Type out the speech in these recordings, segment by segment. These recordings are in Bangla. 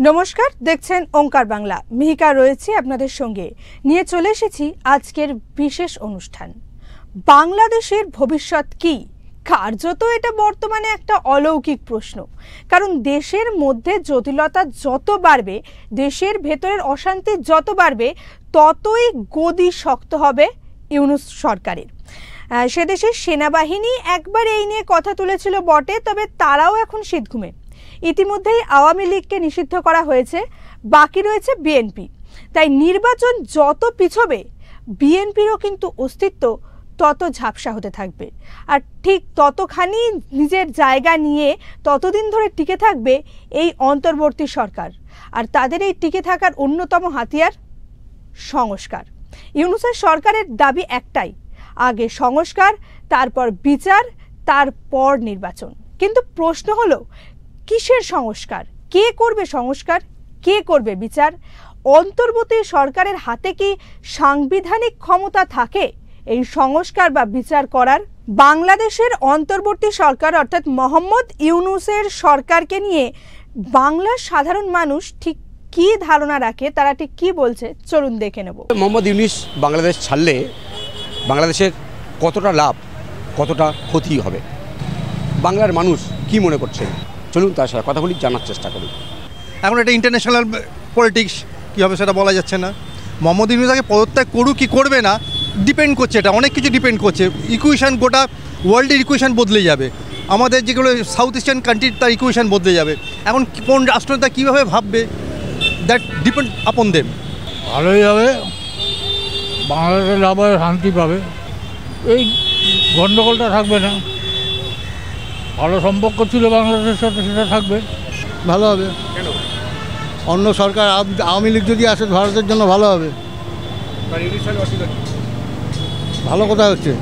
নমস্কার, দেখছেন ওঙ্কার বাংলা। মিহিকা রয়েছে আপনাদের সঙ্গে, নিয়ে চলে এসেছি আজকের বিশেষ অনুষ্ঠান। বাংলাদেশের ভবিষ্যৎ কি? কার্যত এটা বর্তমানে একটা অলৌকিক প্রশ্ন, কারণ দেশের মধ্যে জটিলতা যত বাড়বে, দেশের ভেতরের অশান্তি যত বাড়বে, ততই গদি শক্ত হবে ইউনূস সরকারের। সে দেশের সেনাবাহিনী একবার এই নিয়ে কথা তুলেছিল বটে, তবে তারাও এখন শীতঘুমে। ইতিমধ্যেই আওয়ামী লীগকে নিষিদ্ধ করা হয়েছে, বাকি রয়েছে বিএনপি। তাই নির্বাচন যত পিছবে, বিএনপিরও কিন্তু অস্তিত্ব তত ঝাপসা হতে থাকবে। আর ঠিক ততখানি নিজের জায়গা নিয়ে ততদিন ধরে টিকে থাকবে এই অন্তর্বর্তী সরকার। আর তাদের এই টিকে থাকার অন্যতম হাতিয়ার সংস্কার। ইউনূসের সরকারের দাবি একটাই, আগে সংস্কার, তারপর বিচার, তারপর নির্বাচন। কিন্তু প্রশ্ন হলো, কিসের সংস্কার? কে করবে সংস্কার? কে করবে বিচার? অন্তর্বর্তী সরকারের হাতে কি সাংবিধানিক ক্ষমতা থাকে এই সংস্কার বা বিচার করার? বাংলাদেশের অন্তর্বর্তী সরকার অর্থাৎ মোহাম্মদ ইউনূসের সরকারকে নিয়ে বাংলার সাধারণ মানুষ ঠিক কি ধারণা রাখে, তারা ঠিক কি বলছে, চলুন দেখে নেব। মোহাম্মদ ইউনূস বাংলাদেশ ছাড়লে বাংলাদেশের কতটা লাভ, কতটা ক্ষতি হবে, বাংলার মানুষ কি মনে করছে, চলুন তার সাথে কথা বলি, জানার চেষ্টা করি। এখন এটা ইন্টারন্যাশনাল পলিটিক্স, কী হবে সেটা বলা যাচ্ছে না। মোহাম্মদ ইউনূস আগে পদত্যাগ করুক কি করবে না ডিপেন্ড করছে, এটা অনেক কিছু ডিপেন্ড করছে। ইকুয়েশান, গোটা ওয়ার্ল্ডের ইকুয়েশান বদলে যাবে, আমাদের যেগুলো সাউথ ইস্টার্ন কান্ট্রির তার ইকুয়েশান বদলে যাবে। এখন কোন রাষ্ট্রটা কীভাবে ভাববে, দ্যাট ডিপেন্ড আপন দেম। ভালোই হবে, বাংলাদেশের লাভ হবে, শান্তি পাবে, এই গণ্ডগোলটা থাকবে না। ভালো সম্পর্ক ছিল বাংলাদেশের সাথে, সেটা থাকবে, ভালো হবে। কেন? অন্য সরকার, আওয়ামী লীগ যদি আসে ভারতের জন্য ভালো হবে। ভালো কথা হচ্ছে,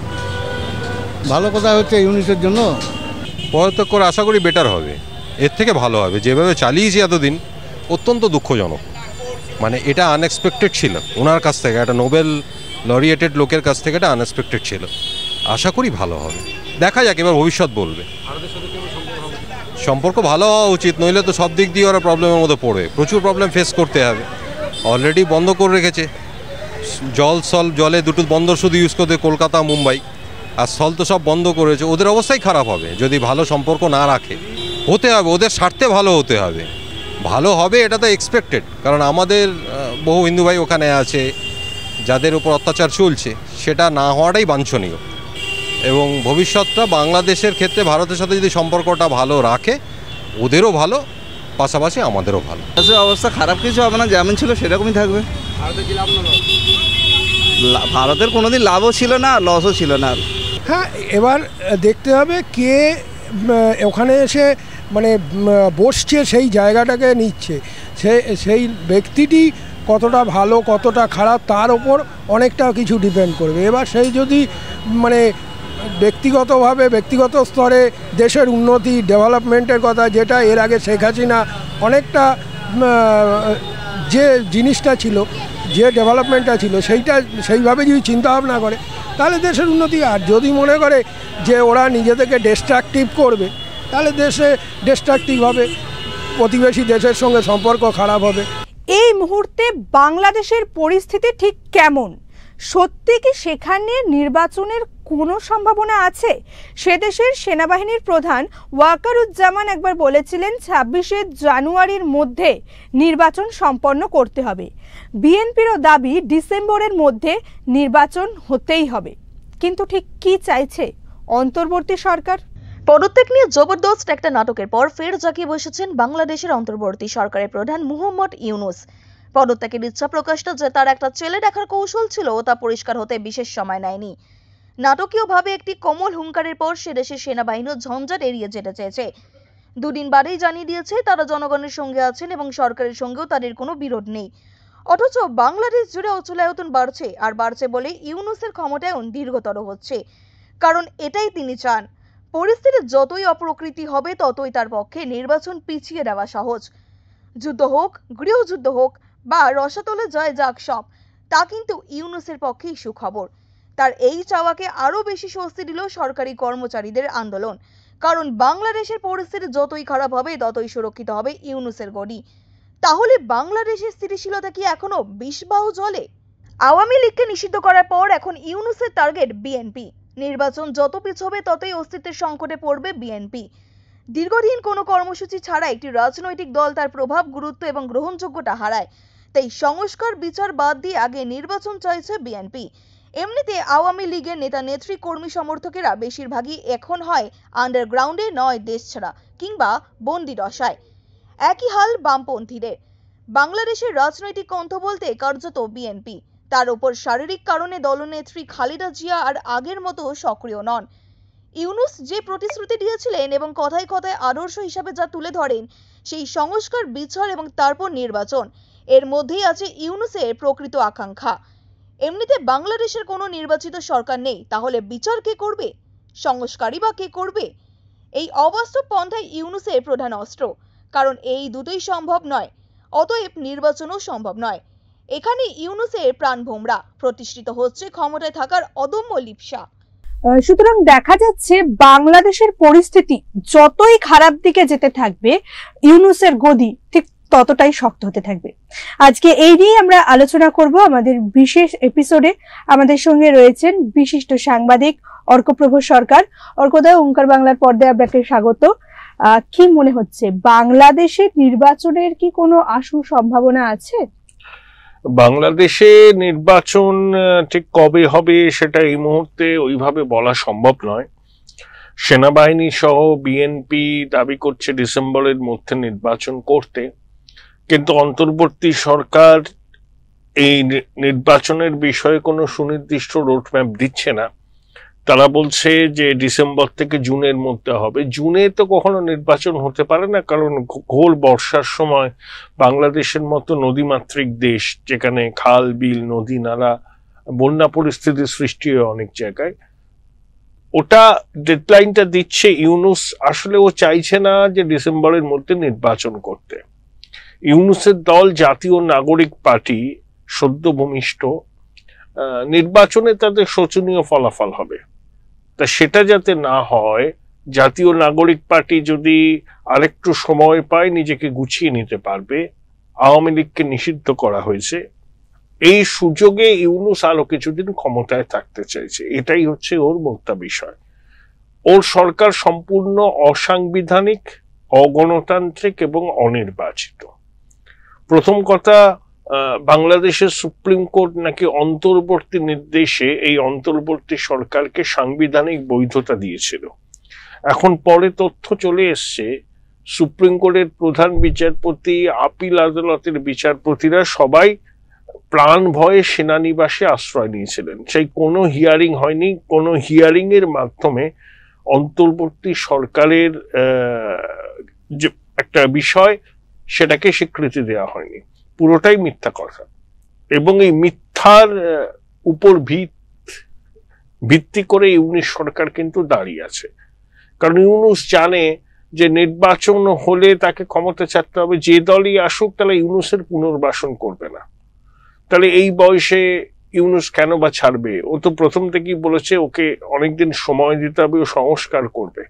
ভালো কথা হচ্ছে ইউনূসের জন্য। পদত্যাগ করে আশা করি বেটার হবে, এর থেকে ভালো হবে। যেভাবে চালিয়েছি এতদিন অত্যন্ত দুঃখজনক, মানে এটা আনএক্সপেক্টেড ছিল ওনার কাছ থেকে, একটা নোবেল লরিয়েটেড লোকের কাছ থেকে এটা আনএক্সপেক্টেড ছিল। আশা করি ভালো হবে, দেখা যাক, এবার ভবিষ্যৎ বলবে। সম্পর্ক ভালো হওয়া উচিত, নইলে তো সব দিক দিয়ে ওরা প্রবলেমের মধ্যে পড়বে, প্রচুর প্রবলেম ফেস করতে হবে। অলরেডি বন্ধ করে রেখেছে জলে দুটো বন্দর শুধু ইউজ করতে, কলকাতা মুম্বাই, আর স্থল তো সব বন্ধ করেছে। ওদের অবস্থাই খারাপ হবে যদি ভালো সম্পর্ক না রাখে। হতে হবে, ওদের স্বার্থে ভালো হতে হবে, ভালো হবে এটা তো এক্সপেক্টেড। কারণ আমাদের বহু হিন্দু ভাই ওখানে আছে যাদের উপর অত্যাচার চলছে, সেটা না হওয়াটাই বাঞ্ছনীয়। এবং ভবিষ্যৎটা বাংলাদেশের ক্ষেত্রে ভারতের সাথে যদি সম্পর্কটা ভালো রাখে, ওদেরও ভালো, পাশাপাশি আমাদেরও ভালো। অবস্থা খারাপ কিছু হবে না, যেমন ছিল সেরকমই থাকবে। ভারতের কোনোদিন লাভও ছিল না, লসও ছিল না। হ্যাঁ, এবার দেখতে হবে কে ওখানে এসে মানে বসছে, সেই জায়গাটাকে নিচ্ছে, সেই ব্যক্তিটি কতটা ভালো কতটা খারাপ তার ওপর অনেকটা কিছু ডিপেন্ড করবে। এবার সেই যদি মানে ব্যক্তিগতভাবে ব্যক্তিগত স্তরে দেশের উন্নতি ডেভেলপমেন্টের কথা, যেটা এর আগে শেখ হাসিনা অনেকটা যে জিনিসটা ছিল, যে ডেভেলপমেন্টটা ছিল, সেইভাবে যদি চিন্তাভাবনা করে তাহলে দেশের উন্নতি। আর যদি মনে করে যে ওরা নিজেদেরকে ডিস্ট্রাকটিভ করবে, তাহলে দেশে ডিস্ট্রাকটিভ হবে, প্রতিবেশী দেশের সঙ্গে সম্পর্ক খারাপ হবে। এই মুহূর্তে বাংলাদেশের পরিস্থিতি ঠিক কেমন? সত্যি কি সেখানে নির্বাচনের কোনো সম্ভাবনা আছে? সে দেশের সেনাবাহিনীর প্রধান ওয়াকারুজ্জামান একবার বলেছিলেন 26শে জানুয়ারির মধ্যে নির্বাচন সম্পন্ন করতে হবে। বিএনপিরও দাবি ডিসেম্বরের মধ্যে নির্বাচন হতেই হবে। কিন্তু ঠিক কি চাইছে অন্তর্বর্তী সরকার? পদত্যাগ নিয়ে জবরদস্ত একটা নাটকের পর ফের জাকিয়ে বসেছেন বাংলাদেশের অন্তর্বর্তী সরকারের প্রধান মোহাম্মদ ইউনূস। পদত্যাগের ইচ্ছা প্রকাশটা যে তার একটা ছেলে দেখার কৌশল ছিল, তা পরিষ্কার হতে বিশেষ সময় নেয়নি। নাটকীয়ভাবে একটি কোমল হুঙ্কারের পর সে দেশের সেনাবাহিনী ঝঞ্ঝাট এড়িয়ে যেতে চেয়েছে। দুদিন বাদেই জানিয়ে দিয়েছে তারা জনগণের সঙ্গে আছেন এবং সরকারের সঙ্গেও তাদের কোনো বিরোধ নেই। অথচ বাংলাদেশ জুড়ে অচলায়তন বাড়ছে, আর বাড়ছে বলে ইউনূসের ক্ষমতায়ন দীর্ঘতর হচ্ছে। কারণ এটাই তিনি চান, পরিস্থিতি যতই অপ্রকৃতি হবে ততই তার পক্ষে নির্বাচন পিছিয়ে দেওয়া সহজ। যুদ্ধ হোক, গৃহযুদ্ধ হোক বা রসাতলে জয় যাক, সব তা কিন্তু ইউনূসের পক্ষেই সুখবর। তার এই চাওয়াকে আরও বেশি স্বস্তি দিল সরকারি কর্মচারীদের আন্দোলন। কারণ বাংলাদেশের পরিস্থিতি যতই খারাপ হবে ততই সুরক্ষিত হবে ইউনূসের গদি। তাহলে বাংলাদেশের স্থিতিশীলতা কি এখনো বিষবাহু জলে? আওয়ামী লীগকে নিষিদ্ধ করার পর এখন ইউনূসের টার্গেট বিএনপি। নির্বাচন যত পিছবে ততই অস্তিত্বের সংকটে পড়বে বিএনপি। দীর্ঘদিন কোনো কর্মসূচি ছাড়া একটি রাজনৈতিক দল তার প্রভাব, গুরুত্ব এবং গ্রহণযোগ্যতা হারায়। তাই সংস্কার বিচার বাদ দিয়ে আগে নির্বাচন চাইছে বিএনপি। এমনিতে আওয়ামী লীগের নেতা নেত্রী, কর্মী সমর্থকেরা বেশিরভাগই এখন হয় আন্ডারগ্রাউন্ডে, নয় দেশ ছাড়া কিংবা বন্দি দশায়। একই হাল বামপন্থীদের। বাংলাদেশের রাজনৈতিক কণ্ঠ বলতে কার্যত বিএনপি। তার উপর শারীরিক কারণে দলনেত্রী খালেদা জিয়া আর আগের মতো সক্রিয় নন। ইউনূস যে প্রতিশ্রুতি দিয়েছিলেন এবং কথায় কথায় আদর্শ হিসাবে যা তুলে ধরেন, সেই সংস্কার, বিচার এবং তারপর নির্বাচন, এর মধ্যেই আছে ইউনূসের প্রকৃত আকাঙ্ক্ষা। এমনিতে বাংলাদেশের কোনো নির্বাচিত সরকার নেই, তাহলে বিচার কে করবে? সংস্কারই বা কে করবে? এই অবাস্তব পন্থাই ইউনূসের প্রধান অস্ত্র, কারণ এই দুটোই সম্ভব নয়। অতএব নির্বাচনও সম্ভব নয়। এখানে ইউনূসের প্রাণভোমরা, প্রতিষ্ঠিত হচ্ছে ক্ষমতায় থাকার অদম্য লিপ্সা। সুতরাং দেখা যাচ্ছে বাংলাদেশের পরিস্থিতি যতই খারাপ দিকে যেতে থাকবে, ইউনূসের গদি ঠিক ততটাই শক্ত হতে থাকবে। আজকে এই নিয়ে আমরা আলোচনা করব আমাদের বিশেষ এপিসোডে। আমাদের সঙ্গে রয়েছেন বিশিষ্ট সাংবাদিক অর্কপ্রভ সরকার। অর্কদা, ওঙ্কার বাংলার পর্দায় আপনাকে স্বাগত। কি মনে হচ্ছে, বাংলাদেশের নির্বাচনের কি কোনো আশু সম্ভাবনা আছে? বাংলাদেশে নির্বাচন ঠিক কবে হবে সেটা এই মুহূর্তে ওইভাবে বলা সম্ভব নয়। সেনাবাহিনী সহ বিএনপি দাবি করছে ডিসেম্বরের মধ্যে নির্বাচন করতে, কিন্তু অন্তর্বর্তী সরকার এই নির্বাচনের বিষয়ে কোনো সুনির্দিষ্ট রোডম্যাপ দিচ্ছে না। তারা বলছে যে ডিসেম্বর থেকে জুনের মধ্যে হবে। জুনে তো কখনো নির্বাচন হতে পারে না, কারণ ঘোর বর্ষার সময় বাংলাদেশের মতো নদীমাতৃক দেশ, যেখানে খাল, বিল, নদী, নালা, বন্যা পরিস্থিতির সৃষ্টি হয় অনেক জায়গায়, ওটা ডেডলাইনটা দিচ্ছে ইউনূস। আসলে ও চাইছে না যে ডিসেম্বরের মধ্যে নির্বাচন করতে। ইউনূসের দল জাতীয় নাগরিক পার্টি সদ্য ভূমিষ্ঠ, নির্বাচনে তাদের শোচনীয় ফলাফল হবে। তা সেটা যাতে না হয়, জাতীয় নাগরিক পার্টি যদি আরেকটু সময় পায়, নিজেকে গুছিয়ে নিতে পারবে। আওয়ামী লীগকে নিষিদ্ধ করা হয়েছে, এই সুযোগে ইউনূস আরো কিছুদিন ক্ষমতায় থাকতে চাইছে। এটাই হচ্ছে ওর মোদ্দা বিষয়। ওর সরকার সম্পূর্ণ অসাংবিধানিক, অগণতান্ত্রিক এবং অনির্বাচিত। প্রথম কথা, বাংলাদেশের সুপ্রিম কোর্ট নাকি অন্তর্বর্তী নির্দেশে এই অন্তর্বর্তী সরকারকে সাংবিধানিক বৈধতা দিয়েছিল। এখন পরে তথ্য চলে এসছে, সুপ্রিম কোর্টের প্রধান বিচারপতি, আপিল আদালতের বিচারপতিরা সবাই প্রাণ ভয়ে সেনানিবাসে আশ্রয় নিয়েছিলেন। সেই কোনো হিয়ারিং হয়নি। কোনো হিয়ারিং এর মাধ্যমে অন্তর্বর্তী সরকারের যে একটা বিষয়, সেটাকে স্বীকৃতি দেওয়া হয়নি। পুরোটাই মিথ্যা কথা, এবং এই মিথ্যার উপর ভিত্তি করে ইউনূস সরকার কিন্তু দাঁড়িয়ে আছে। কারণ ইউনূস জানে যে নির্বাচন হলে তাকে ক্ষমতা ছাড়তে হবে। যে দলই আসুক, তাহলে ইউনূসের পুনর্বাসন করবে না। তাহলে এই বয়সে ইউনূস কেন বা ছাড়বে? ও তো প্রথম থেকেই বলেছে ওকে অনেকদিন সময় দিতে হবে, ও সংস্কার করবে।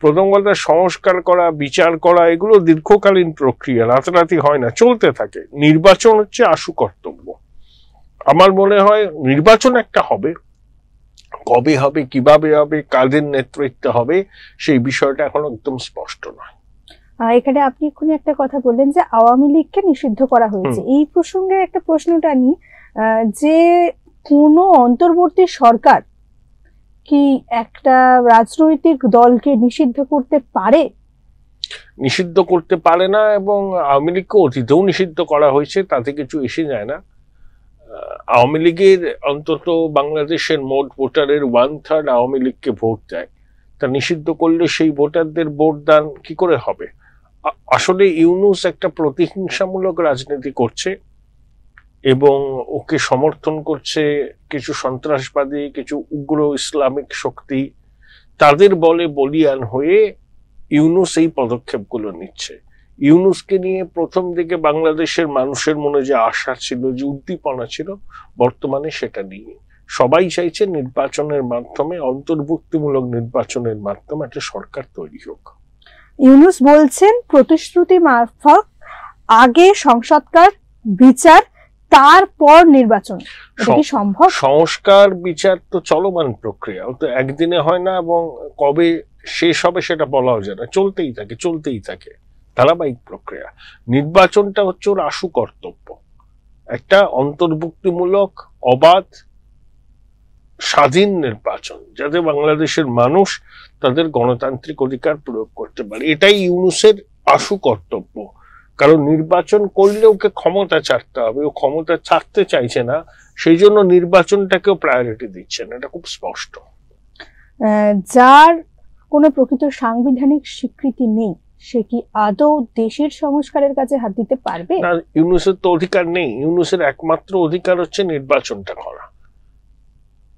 প্রথম কথা, সংস্কার করা, বিচার করা, এগুলো দীর্ঘকালীন প্রক্রিয়া, রাতারাতি হয় না, চলতে থাকে। নির্বাচন হচ্ছে আশু কর্তব্য। আমার মনে হয় নির্বাচন একটা হবে, কবে হবে, কিভাবে হবে, কাদের নেতৃত্বে হবে, সেই বিষয়টা এখন একদম স্পষ্ট নয়। এখানে আপনি এক্ষুনি একটা কথা বললেন যে আওয়ামী লীগকে নিষিদ্ধ করা হয়েছে। এই প্রসঙ্গে একটা প্রশ্নটা নিই, যে কোন অন্তর্বর্তী সরকার কি একটা রাজনৈতিক দলকে নিষিদ্ধ করতে পারে? নিষিদ্ধ করতে পারে না, এবং আওয়ামী লীগকে অতীতেও নিষিদ্ধ করা হয়েছে, তাতে কিছু এসে যায় না। আওয়ামী লীগের অন্তত বাংলাদেশের মোট ভোটারের 1/3 আওয়ামী লীগকে ভোট দেয়। তা নিষিদ্ধ করলে সেই ভোটারদের ভোট দান কি করে হবে? আসলে ইউনূস একটা প্রতিহিংসামূলক রাজনীতি করছে, এবং ওকে সমর্থন করছে কিছু সন্ত্রাসবাদী, কিছু উগ্র ইসলামিক শক্তি। তাদের বলে বলিয়ান হয়ে ইউনূস এই পদক্ষেপগুলো নিচ্ছে। ইউনূসকে নিয়ে প্রথম দিকে বাংলাদেশের মানুষের মনে যে আশা ছিল, যে উদ্দীপনা ছিল, বর্তমানে সেটা নেই। সবাই চাইছে নির্বাচনের মাধ্যমে, অন্তর্ভুক্তিমূলক নির্বাচনের মাধ্যমে একটা সরকার তৈরি হোক। ইউনূস বলছেন প্রতিশ্রুতি মারফত আগে সংস্কার বিচার তারপর নির্বাচন, এটা কি সম্ভব? সংস্কার বিচার তো চলমান প্রক্রিয়া, তো একদিনে হয় না, এবং কবে শেষ হবে সেটা বলাও যায় না, চলতেই থাকে ধারাবাহিক প্রক্রিয়া। নির্বাচনটা হচ্ছে ওর আশু কর্তব্য, একটা অন্তর্ভুক্তিমূলক অবাধ স্বাধীন নির্বাচন, যাতে বাংলাদেশের মানুষ তাদের গণতান্ত্রিক অধিকার প্রয়োগ করতে পারে, এটাই ইউনূসের আশু কর্তব্য। কারণ নির্বাচন করলে ওকে ক্ষমতা ছাড়তে হবে, ও ক্ষমতা ছাড়তে চাইছে না, সেই জন্য নির্বাচনটাকেও প্রায়োরিটি দিচ্ছে না, এটা খুব স্পষ্ট। যার কোনো প্রকৃত সাংবিধানিক স্বীকৃতি নেই, সে কি আদৌ দেশের সংস্কারের কাছে হাত দিতে পারবে? না, ইউনূসের তো অধিকার নেই। ইউনূসের একমাত্র অধিকার হচ্ছে নির্বাচনটা করা।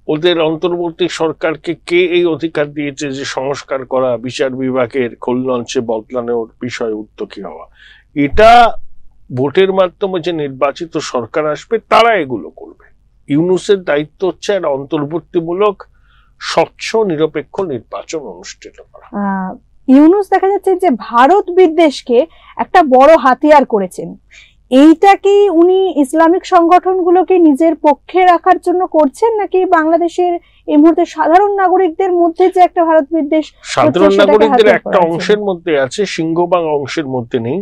ওদের অন্তর্বর্তী সরকারকে কে এই অধিকার দিয়েছে যে সংস্কার করা, বিচার বিভাগের খোলনলচে বদলানোর বিষয়ে উদ্যোগী হওয়া? এটা ভোটের মাধ্যমে যে নির্বাচিত সরকার আসবে তারা এগুলো করবে। ইউনূসের দায়িত্ব হচ্ছে একটা অন্তর্বর্তীমূলক স্বচ্ছ নিরপেক্ষ নির্বাচন অনুষ্ঠিত করা। ইউনূস দেখা যাচ্ছে যে ভারত বিদ্বেষকে একটা বড় হাতিয়ার করেছেন, এইটা কি উনি ইসলামিক সংগঠনগুলোকে নিজের পক্ষে রাখার জন্য করছেন, নাকি বাংলাদেশের এই মুহূর্তে সাধারণ নাগরিকদের মধ্যে যে একটা ভারত বিদ্বেষ, সাধারণ নাগরিকদের একটা অংশের মধ্যে আছে, সিংহভাগ অংশের মধ্যে নেই।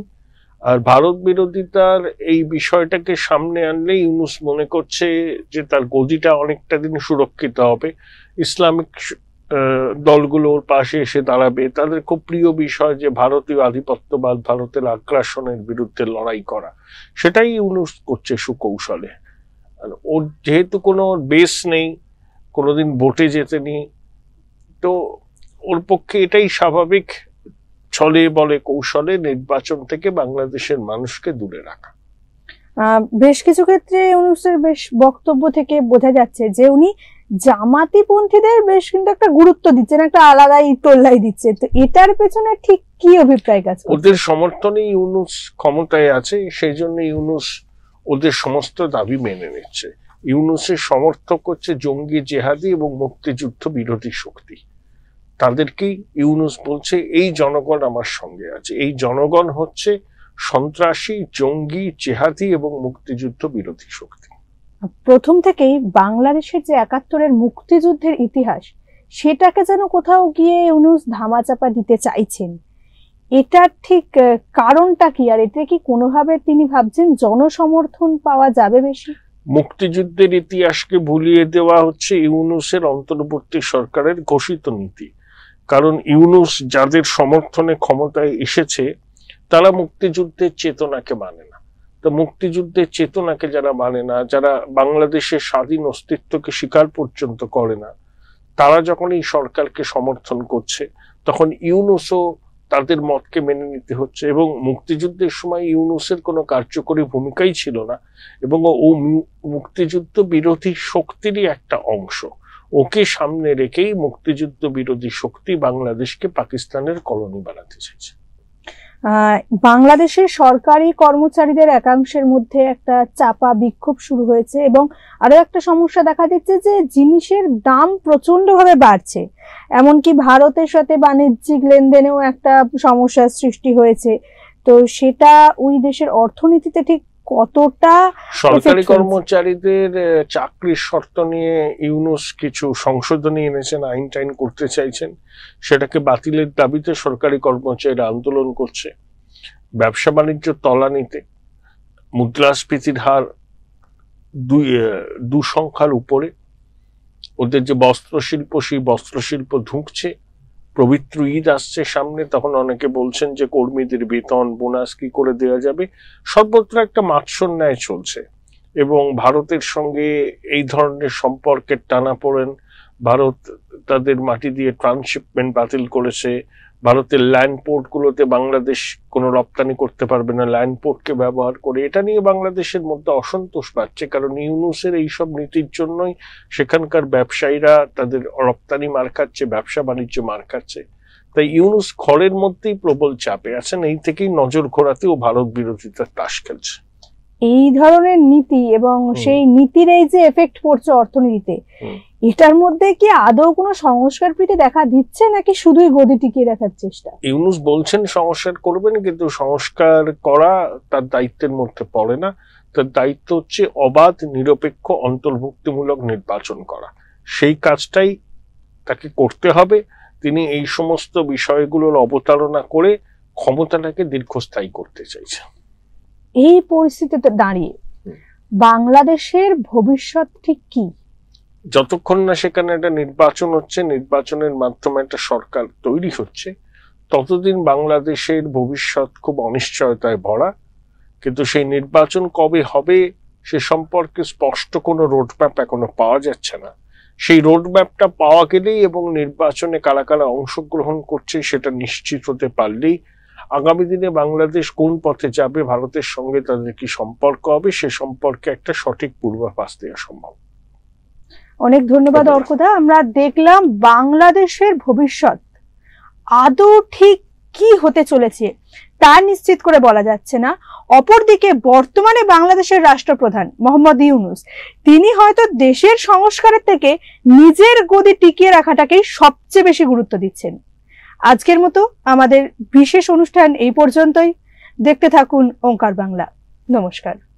আর ভারত বিরোধিতার এই বিষয়টাকে সামনে আনলে ইউনূস মনে করছে যে তার গদিটা অনেকটা দিন সুরক্ষিত হবে, ইসলামিক দলগুলোর পাশে এসে দাঁড়াবে। তাদের খুব প্রিয় বিষয় যে ভারতীয় আধিপত্যবাদ, ভারতের আগ্রাসনের বিরুদ্ধে লড়াই করা, সেটাই ইউনূস করছে সুকৌশলে। ওর যেহেতু কোনো বেস নেই, কোনোদিন ভোটে জেতেনি, তো ওর পক্ষে এটাই স্বাভাবিক ছলে বলে কৌশলে নির্বাচন থেকে বাংলাদেশের মানুষকে দূরে রাখা। বেশ কিছু ক্ষেত্রে ইউনূসের বেশ বক্তব্য থেকে বোঝা যাচ্ছে যে উনি জামাতি পন্থীদের বেশ কিন্তু একটা গুরুত্ব দিচ্ছেন, একটা আলাদাই তোল্লাই দিচ্ছে। তো এটার পেছনে ঠিক কি অভিপ্রায় কাজ করছে? ওদের সমর্থনে ইউনূস ক্ষমতায় আছে, সেই জন্য ইউনূস ওদের সমস্ত দাবি মেনে নিচ্ছে। ইউনূসের সমর্থক হচ্ছে জঙ্গি, জেহাদি এবং মুক্তিযুদ্ধ বিরোধী শক্তি। তাদেরকেই ইউনূস বলছে এই জনগণ আমার সঙ্গে আছে। এই জনগণ হচ্ছে সন্ত্রাসী, জঙ্গি, জেহাদি এবং মুক্তিযুদ্ধ বিরোধী শক্তি। প্রথম থেকেই বাংলাদেশের যে ৭১-এর মুক্তিযুদ্ধের ইতিহাস, সেটাকে যেন কোথাও গিয়ে ইউনূস ধামাচাপা দিতে চাইছেন, এটার ঠিক কারণটা কি? আর এতে কি কোনোভাবে তিনি ভাবছেন জনসমর্থন পাওয়া যাবে বেশি? মুক্তিযুদ্ধের ইতিহাসকে ভুলিয়ে দেওয়া হচ্ছে ইউনূসের অন্তর্বর্তী সরকারের ঘোষিত নীতি। কারণ ইউনূস যাদের সমর্থনে ক্ষমতায় এসেছে তারা মুক্তিযুদ্ধের চেতনাকে মানে না। তো মুক্তিযুদ্ধের চেতনাকে যারা মানে না, যারা বাংলাদেশের স্বাধীন অস্তিত্বকে স্বীকার পর্যন্ত করে না, তারা যখন এই সরকারকে সমর্থন করছে তখন ইউনূসও তাদের মতকে মেনে নিতে হচ্ছে। এবং মুক্তিযুদ্ধের সময় ইউনূসের কোনো কার্যকরী ভূমিকাই ছিল না, এবং ও মুক্তিযুদ্ধ বিরোধী শক্তিরই একটা অংশ। ওকে সামনে রেখেই মুক্তিযুদ্ধ বিরোধী শক্তি বাংলাদেশকে পাকিস্তানের কলোনি বানাতে চাইছে। বাংলাদেশের সরকারি কর্মচারীদের একাংশের মধ্যে একটা চাপা বিক্ষোভ শুরু হয়েছে, এবং আরো একটা সমস্যা দেখা দিচ্ছে যে জিনিসের দাম প্রচন্ডভাবে বাড়ছে, এমনকি ভারতের সাথে বাণিজ্যিক লেনদেনেও একটা সমস্যার সৃষ্টি হয়েছে। তো সেটা ওই দেশের অর্থনীতিতে ঠিক কতটা? সরকারি কর্মচারীদের চাকরির শর্ত নিয়ে ইউনূস কিছু সংশোধনী এনেছেন, আইন টাইন করতে চাইছেন, সেটাকে বাতিলের দাবিতে সরকারি কর্মচারীরা আন্দোলন করছে। ব্যবসা বাণিজ্য তলানিতে, মুদ্রাস্ফীতির হার 2 সংখ্যার উপরে, ওদের যে বস্ত্রশিল্প, সেই বস্ত্রশিল্প ধুঁকছে। পবিত্র ঈদ আসছে সামনে, তখন অনেকে বলছেন যে কর্মীদের বেতন বোনাস কি করে দেওয়া যাবে। সর্বত্র একটা মাৎসন্যায় চলছে, এবং ভারতের সঙ্গে এই ধরনের সম্পর্কের টানাপোড়েন। ভারত তাদের মাটি দিয়ে ট্রান্সশিপমেন্ট বাতিল করেছে। ভারতের ল্যান্ড পোর্টগুলোতে বাংলাদেশ কোনো রপ্তানি করতে পারবে না ল্যান্ড পোর্টকে ব্যবহার করে। এটা নিয়ে বাংলাদেশের মধ্যে অসন্তোষ বাড়ছে, কারণ ইউনূসের এইসব নীতির জন্যই সেখানকার ব্যবসায়ীরা তাদের রপ্তানি মার খাচ্ছে, ব্যবসা বাণিজ্য মার খাচ্ছে। তাই ইউনূস ঘরের মধ্যেই প্রবল চাপে আছেন, এই থেকেই নজর ঘোরাতে ও ভারত বিরোধিতার তাস খেলছে। এই ধরনের নীতি এবং সেই নীতির এই যে এফেক্ট পড়ছে অর্থনীতিতে, এটার মধ্যে কি আদৌ কোনো সংস্কার প্রীতি দেখা দিচ্ছে নাকি শুধুই গদি টিকিয়ে রাখার চেষ্টা? ইউনূস বলছেন সংস্কার করবেন, কিন্তু সংস্কার করা তার দায়িত্বের মধ্যে পড়ে না। তার দায়িত্ব হচ্ছে অবাধ, নিরপেক্ষ, অন্তর্ভুক্তিমূলক নির্বাচন করা। সেই কাজটাই তাকে করতে হবে। তিনি এই সমস্ত বিষয়গুলোর অবতারণা করে ক্ষমতাটাকে দীর্ঘস্থায়ী করতে চাইছেন। এই পরিস্থিতিতে দাঁড়িয়ে বাংলাদেশের ভবিষ্যৎ ঠিক কি? যতক্ষণ না সেখানে একটা নির্বাচন হচ্ছে, নির্বাচনের মাধ্যমে একটা সরকার তৈরি হচ্ছে, ততদিন বাংলাদেশের ভবিষ্যৎ খুব অনিশ্চয়তায় ভরা। কিন্তু সেই নির্বাচন কবে হবে সে সম্পর্কে স্পষ্ট কোনো রোডম্যাপ এখনো পাওয়া যাচ্ছে না। সেই রোডম্যাপটা পাওয়া গেলেই এবং নির্বাচনে কারা কারা অংশগ্রহণ করছে সেটা নিশ্চিত হতে পারলেই আগামী দিনে বাংলাদেশ কোন পথে যাবে, ভারতের সঙ্গে তাদের কি সম্পর্ক হবে, সে সম্পর্কে একটা সঠিক পূর্বাভাস দেওয়া সম্ভব। অনেক ধন্যবাদ অর্কদা। আমরা দেখলাম বাংলাদেশের ভবিষ্যৎ আদৌ ঠিক কি হতে চলেছে তা নিশ্চিত করে বলা যাচ্ছে না। অপরদিকে বর্তমানে বাংলাদেশের রাষ্ট্রপ্রধান মোহাম্মদ ইউনূস, তিনি হয়তো দেশের সংস্কারের থেকে নিজের গদি টিকিয়ে রাখাটাকেই সবচেয়ে বেশি গুরুত্ব দিচ্ছেন। আজকের মতো আমাদের বিশেষ অনুষ্ঠান এই পর্যন্তই। দেখতে থাকুন ওঙ্কার বাংলা। নমস্কার।